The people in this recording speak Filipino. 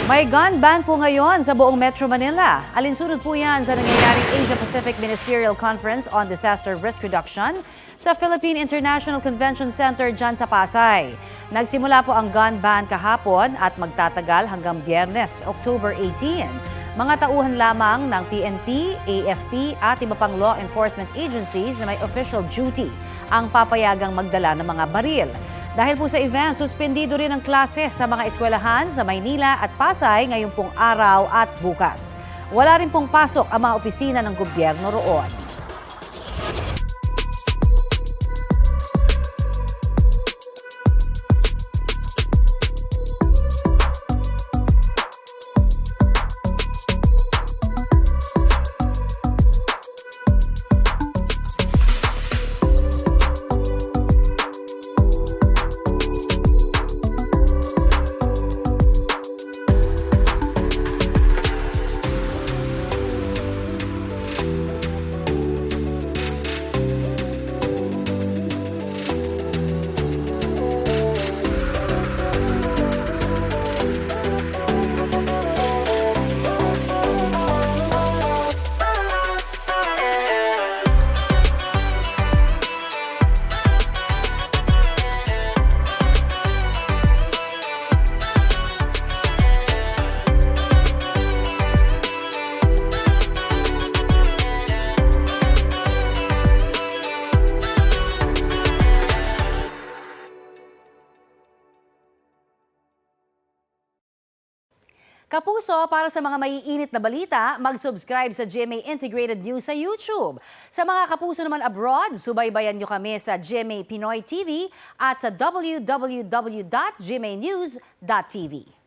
May gun ban po ngayon sa buong Metro Manila. Alinsunod po yan sa nangyayaring Asia-Pacific Ministerial Conference on Disaster Risk Reduction sa Philippine International Convention Center dyan sa Pasay. Nagsimula po ang gun ban kahapon at magtatagal hanggang Biyernes, October 18. Mga tauhan lamang ng PNP, AFP at iba pang law enforcement agencies na may official duty ang papayagang magdala ng mga baril. Dahil po sa event, suspendido rin ang klase sa mga eskwelahan sa Maynila at Pasay ngayong pong araw at bukas. Wala rin pong pasok ang mga opisina ng gobyerno roon. Kapuso, para sa mga maiinit na balita, mag-subscribe sa GMA Integrated News sa YouTube. Sa mga kapuso naman abroad, subaybayan nyo kami sa GMA Pinoy TV at sa www.gmanews.tv.